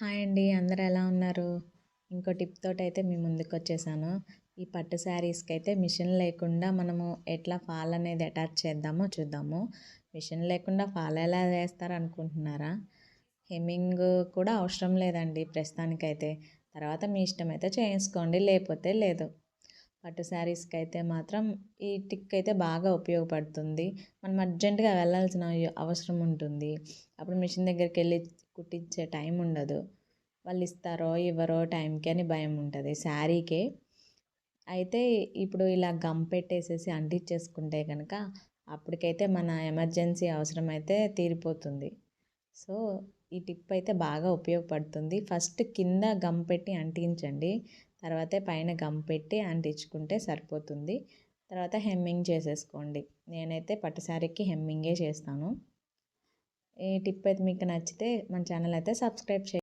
Hi అండి, అందరూ ఎలా ఉన్నారు? ఇంకో టిప్ తోటైతే మీ ముందుకొచ్చేసాను. ఈ పట్టు శారీస్‌కి అయితే మిషన్ లేకుండా మనము ఎట్లా ఫాల్ అనేది అటాచ్ చేద్దామో చూద్దాము. మిషన్ లేకుండా ఫాల్ ఎలా వేస్తారనుకుంటున్నారా? హెమ్మింగ్ కూడా అవసరం లేదండి ప్రస్తుతానికైతే. తర్వాత మీ ఇష్టమైతే చేసుకోండి, లేకపోతే లేదు. పట్టు శారీస్కి అయితే మాత్రం ఈ టిక్ అయితే బాగా ఉపయోగపడుతుంది. మనం అర్జెంటుగా వెళ్ళాల్సిన అవసరం ఉంటుంది. అప్పుడు మిషన్ దగ్గరికి వెళ్ళి కుట్టించే టైం ఉండదు. వాళ్ళు ఇస్తారో ఇవ్వరో టైంకి అని భయం ఉంటుంది శారీకే. అయితే ఇప్పుడు ఇలా గమ్ పెట్టేసేసి అంటించేసుకుంటే కనుక అప్పటికైతే మన ఎమర్జెన్సీ అవసరం అయితే తీరిపోతుంది. సో ఈ టిప్ అయితే బాగా ఉపయోగపడుతుంది. ఫస్ట్ కింద గమ్ పెట్టి అంటించండి, తర్వాతే పైన గమ్ పెట్టి అంటించుకుంటే సరిపోతుంది. తర్వాత హెమ్మింగ్ చేసేసుకోండి. నేనైతే పట్టు శారీకి హెమ్మింగే చేస్తాను. ఈ టిప్ అయితే మీకు నచ్చితే మన ఛానల్ అయితే సబ్స్క్రైబ్ చేయండి.